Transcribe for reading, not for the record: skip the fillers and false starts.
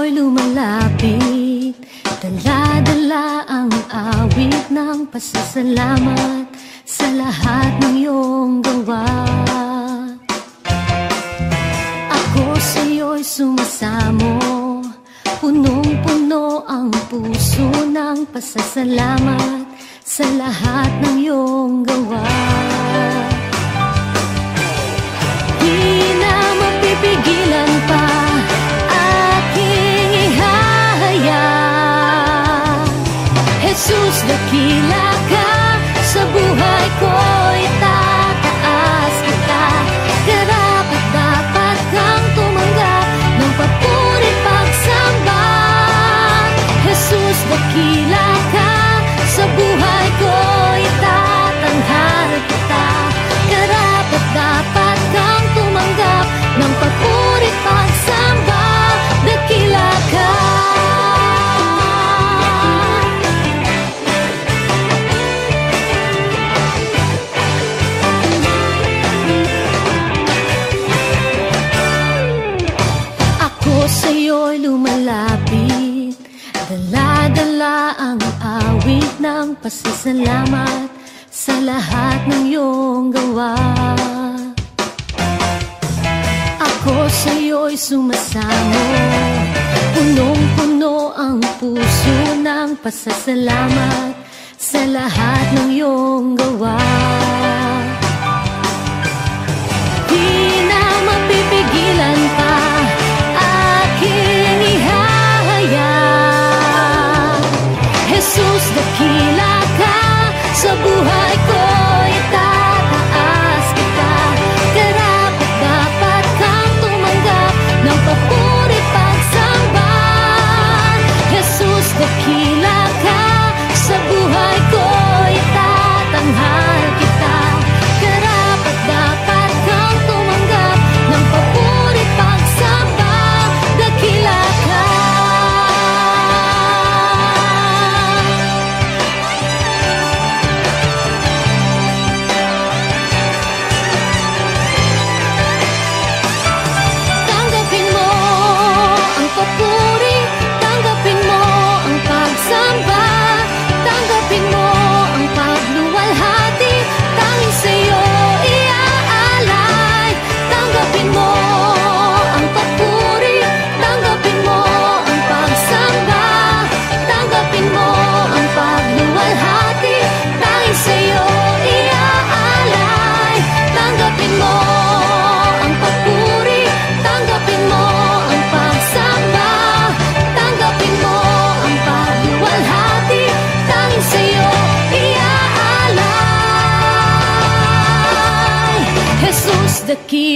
sa'yo'y lumalapit, dala-dala ang awit ng pasasalamat sa lahat ng iyong gawa. Ako sa'yo'y sumasamo, punong-puno ang puso ng pasasalamat sa lahat ng iyong gawa. Di na mapipigilan pa aking ihahayag, Jesus, dakila ka sa buhay ko, itataas kita. Karapat-dapat kang tumanggap ng papuri pagsamba. Jesus, dakila ka sa buhay ko, itatanghal kita. Karapat-dapat kang tumanggap ng papuri pagsamba. Dakila ka. Sa'yo'y lumalapit, dala-dala ang awit ng pasasalamat sa lahat ng iyong gawa. Ako sa'yo'y sumasamo, punong-puno ang puso ng pasasalamat sa lahat ng iyong gawa. Di na mapipigilan pa aking ihahayag, Jesus, dakila ka sa buhay ko, itataas kita. Karapat-dapat kang tumanggap ng papuri pagsamba. Jesus, dakila ka sa buhay ko, itatanghal kita. Karapat-dapat kang tumanggap ng papuri pagsamba. Dakila ka. Tanggapin mo ang papuri, tanggapin mo ang pagsamba, tanggapin mo ang pagluwalhati, tanging sa'yo iaalay. Tanggapin mo ang papuri, tanggapin mo ang pagsamba, tanggapin mo ang pagluwalhati, tanging sa'yo iaalay. Tanggapin mo ang papuri, tanggapin mo ang pagsamba, tanggapin mo ang pagluwalhati, tanging sa'yo iaalay. Jesus, dakila